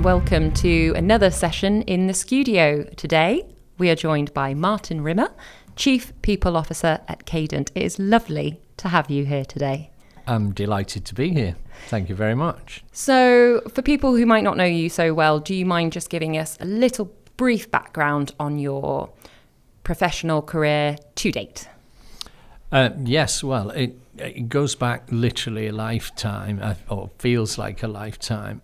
and welcome to another session in the Skewdio. Today, we are joined by Martin Rimmer, Chief People Officer at Cadent. It is lovely to have you here today. I'm delighted to be here. Thank you very much. So, for people who might not know you so well, do you mind just giving us a little brief background on your professional career to date? Yes, well, it goes back literally a lifetime, or feels like a lifetime.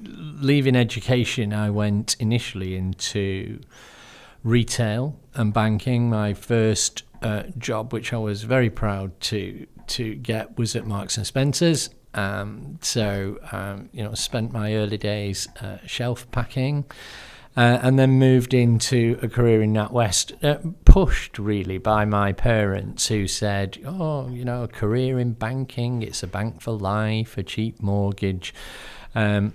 Leaving education, I went initially into retail and banking. My first job, which I was very proud to get, was at Marks and Spencer's. Spent my early days shelf packing. And then moved into a career in NatWest, pushed really by my parents, who said, a career in banking, it's a bank for life, a cheap mortgage. And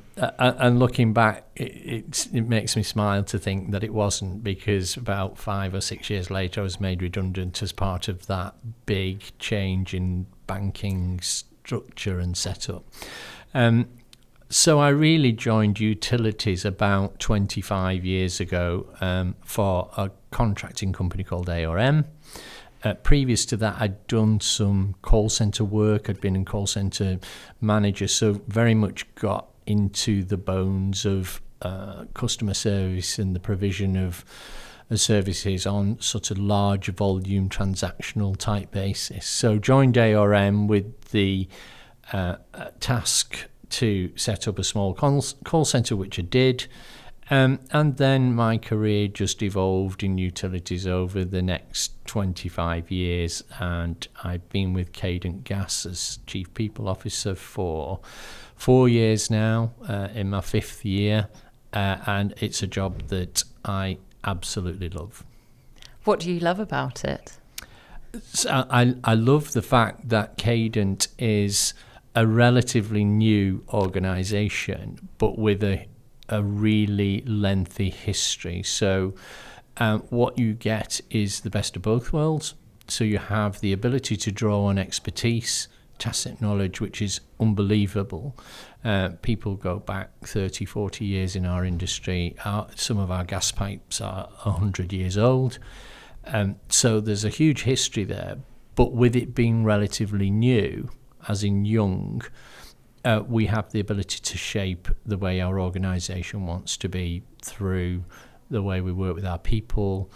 looking back, it makes me smile to think that it wasn't, because about 5 or 6 years later, I was made redundant as part of that big change in banking structure and setup. So I really joined utilities about 25 years ago for a contracting company called ARM. Previous to that, I'd done some call centre work. I'd been a call centre manager, so very much got into the bones of customer service and the provision of services on sort of large volume transactional type basis. So joined ARM with the task to set up a small call centre, which I did. And then my career just evolved in utilities over the next 25 years. And I've been with Cadent Gas as Chief People Officer for 4 years now, in my 5th year. And it's a job that I absolutely love. What do you love about it? So I love the fact that Cadent is a relatively new organisation, but with a really lengthy history. So what you get is the best of both worlds. So you have the ability to draw on expertise, tacit knowledge, which is unbelievable. People go back 30, 40 years in our industry. Some of our gas pipes are 100 years old. So there's a huge history there. But with it being relatively new, as in young, we have the ability to shape the way our organisation wants to be through the way we work with our people,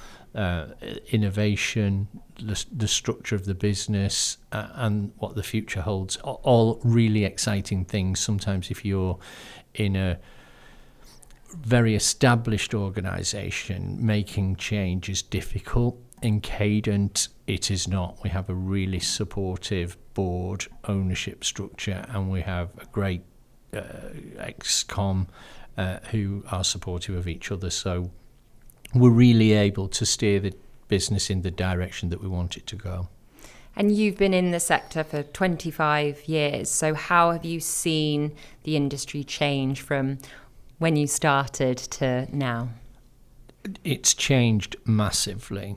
innovation, the structure of the business, and what the future holds. All really exciting things. Sometimes if you're in a very established organisation, making change is difficult. In Cadent, it is not. We have a really supportive board ownership structure, and we have a great ex-com who are supportive of each other. So we're really able to steer the business in the direction that we want it to go. And you've been in the sector for 25 years. So how have you seen the industry change from when you started to now? It's changed massively.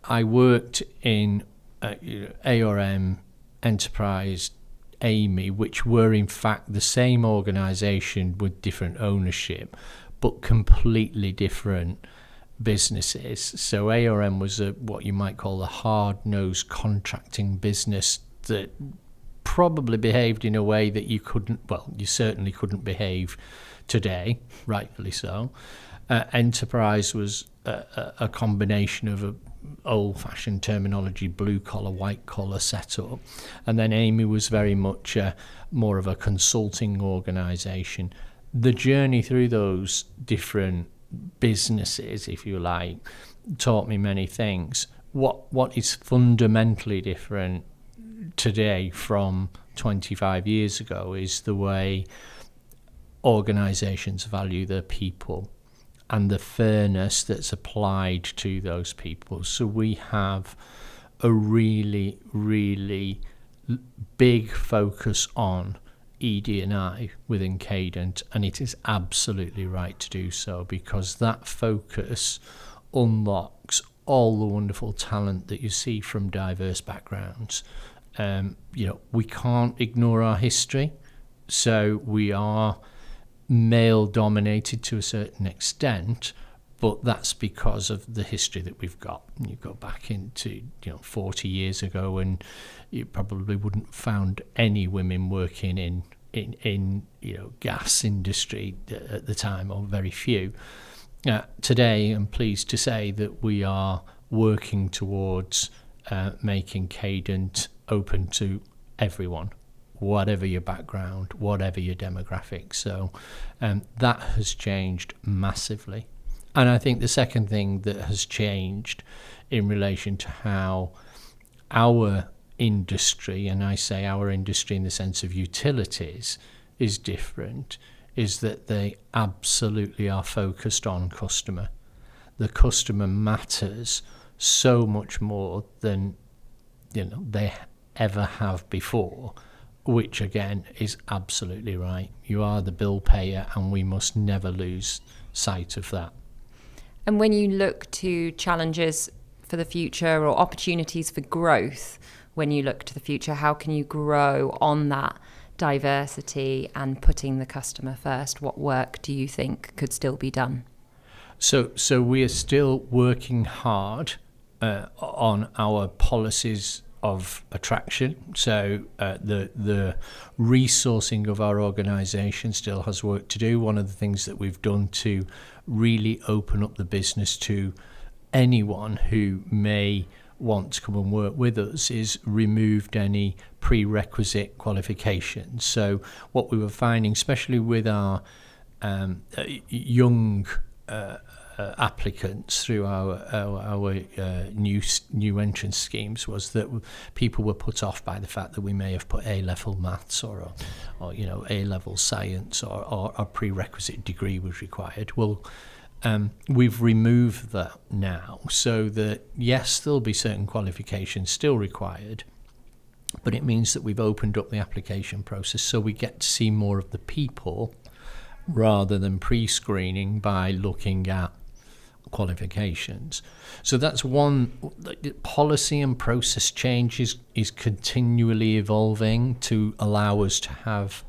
I worked in ARM, Enterprise, Amy, which were in fact the same organisation with different ownership, but completely different businesses. So ARM was what you might call a hard-nosed contracting business that probably behaved in a way that you certainly couldn't behave today, rightfully so. Enterprise was a combination of a old-fashioned terminology, blue-collar, white-collar setup. And then Amy was very much more of a consulting organisation. The journey through those different businesses, if you like, taught me many things. What is fundamentally different today from 25 years ago is the way organisations value their people and the fairness that's applied to those people. So we have a really, really big focus on ED&I within Cadent, and it is absolutely right to do so, because that focus unlocks all the wonderful talent that you see from diverse backgrounds. We can't ignore our history, so we are male dominated to a certain extent, but that's because of the history that we've got. You go back into 40 years ago, and you probably wouldn't found any women working in gas industry at the time, or very few. Today, I'm pleased to say that we are working towards making Cadent open to everyone, whatever your background, whatever your demographics. So that has changed massively. And I think the second thing that has changed in relation to how our industry, and I say our industry in the sense of utilities, is different, is that they absolutely are focused on customer. The customer matters so much more than they ever have before, which again is absolutely right. You are the bill payer, and we must never lose sight of that. And when you look to challenges for the future or opportunities for growth, when you look to the future, how can you grow on that diversity and putting the customer first? What work do you think could still be done? So we are still working hard on our policies of attraction. So the resourcing of our organisation still has work to do. One of the things that we've done to really open up the business to anyone who may want to come and work with us is removed any prerequisite qualifications. So what we were finding, especially with our young applicants through our new entrance schemes, was that people were put off by the fact that we may have put A-level maths or A-level science or a prerequisite degree was required. Well, we've removed that now, so that yes, there'll be certain qualifications still required, but it means that we've opened up the application process so we get to see more of the people rather than pre-screening by looking at qualifications. So that's one. Policy and process change is continually evolving to allow us to have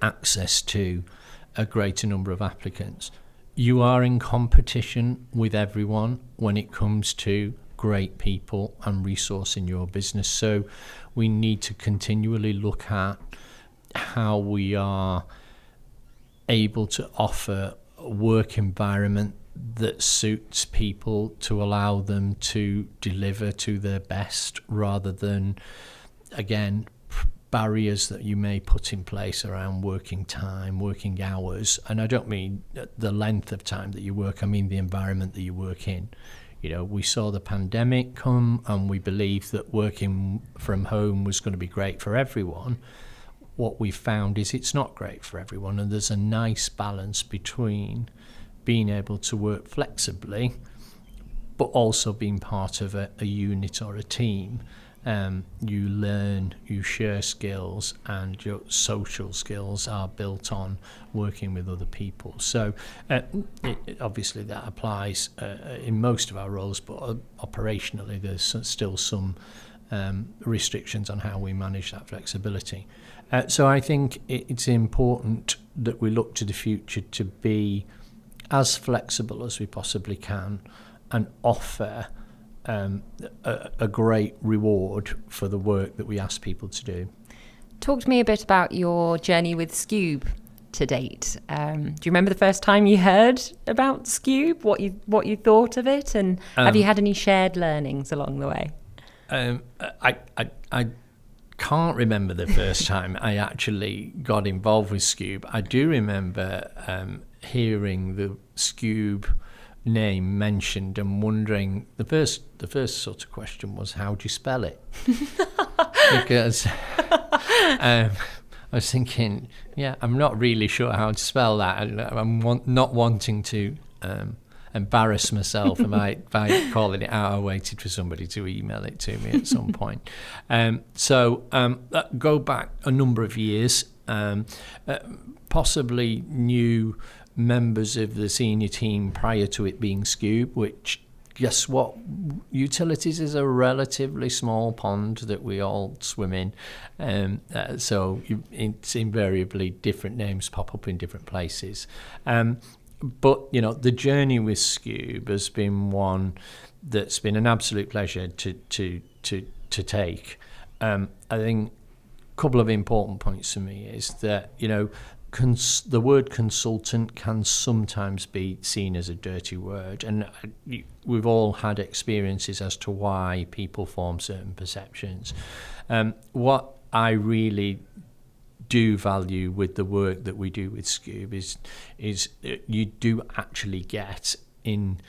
access to a greater number of applicants. You are in competition with everyone when it comes to great people and resource in your business. So we need to continually look at how we are able to offer a work environment that suits people to allow them to deliver to their best, rather than, again, barriers that you may put in place around working time, working hours. And I don't mean the length of time that you work, I mean the environment that you work in. We saw the pandemic come, and we believed that working from home was going to be great for everyone. What we found is it's not great for everyone, and there's a nice balance between being able to work flexibly but also being part of a unit or a team. You learn, you share skills, and your social skills are built on working with other people. So obviously that applies in most of our roles, but operationally there's still some restrictions on how we manage that flexibility. So I think it's important that we look to the future to be as flexible as we possibly can and offer a great reward for the work that we ask people to do. Talk to me a bit about your journey with Skewb to date. Do you remember the first time you heard about Skewb, what you thought of it, and have you had any shared learnings along the way? I can't remember the first time I actually got involved with Skewb. I do remember hearing the Skewb name mentioned and wondering, the first sort of question was, how do you spell it? Because I was thinking, I'm not really sure how to spell that. I'm not wanting to embarrass myself by calling it out. I waited for somebody to email it to me at some point. So go back a number of years, possibly knew members of the senior team prior to it being Skewb, which guess what? Utilities is a relatively small pond that we all swim in. So it's invariably different names pop up in different places. But, the journey with Skewb has been one that's been an absolute pleasure to take. I think a couple of important points for me is that, the word consultant can sometimes be seen as a dirty word, and we've all had experiences as to why people form certain perceptions. What I really do value with the work that we do with Skewb is you do actually get in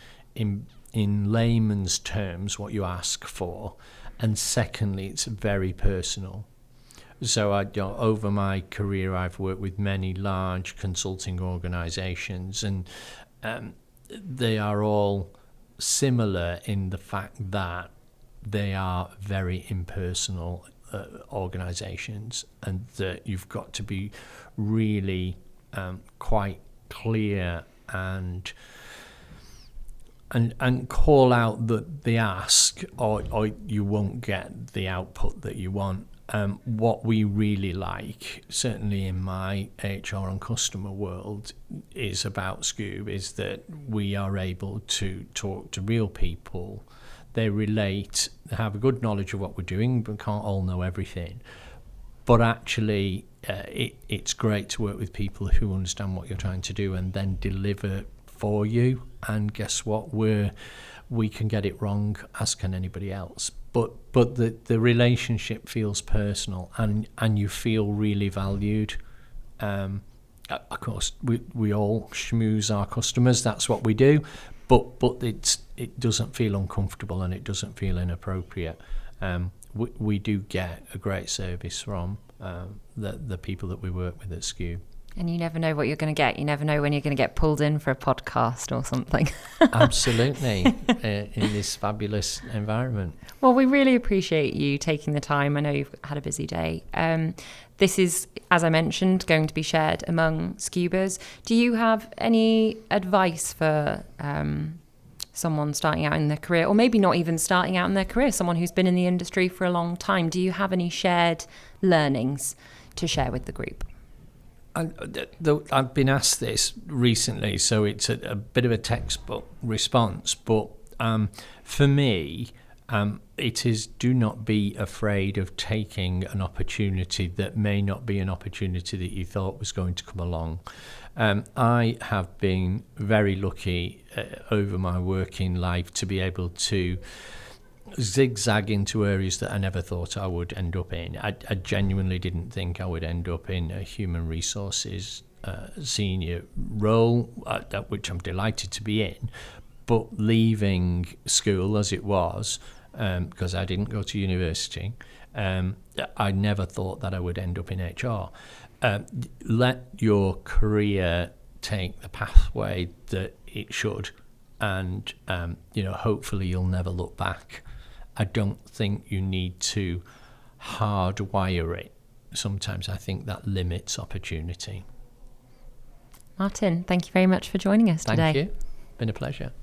layman's terms what you ask for, and secondly, it's very personal. So over my career, I've worked with many large consulting organisations, and they are all similar in the fact that they are very impersonal organisations, and that you've got to be really quite clear and call out the ask, or you won't get the output that you want. What we really like, certainly in my HR and customer world, is about Skewb is that we are able to talk to real people. They relate, they have a good knowledge of what we're doing, but can't all know everything. But actually, it's great to work with people who understand what you're trying to do and then deliver for you. And guess what? We can get it wrong, as can anybody else. But the relationship feels personal, and you feel really valued. Of course, we all schmooze our customers. That's what we do. But it doesn't feel uncomfortable, and it doesn't feel inappropriate. We do get a great service from the people that we work with at Skewb. And you never know what you're going to get. You never know when you're going to get pulled in for a podcast or something. Absolutely, in this fabulous environment. Well, we really appreciate you taking the time. I know you've had a busy day. This is, as I mentioned, going to be shared among Skewbers. Do you have any advice for someone starting out in their career, or maybe not even starting out in their career, someone who's been in the industry for a long time? Do you have any shared learnings to share with the group? I've been asked this recently, so it's a bit of a textbook response. But for me, it is, do not be afraid of taking an opportunity that may not be an opportunity that you thought was going to come along. I have been very lucky over my working life to be able to zigzag into areas that I never thought I would end up in. I genuinely didn't think I would end up in a human resources senior role, which I'm delighted to be in. But leaving school as it was, because I didn't go to university, I never thought that I would end up in HR. Let your career take the pathway that it should, and hopefully you'll never look back. I don't think you need to hardwire it. Sometimes I think that limits opportunity. Martin, thank you very much for joining us today. Thank you. Been a pleasure.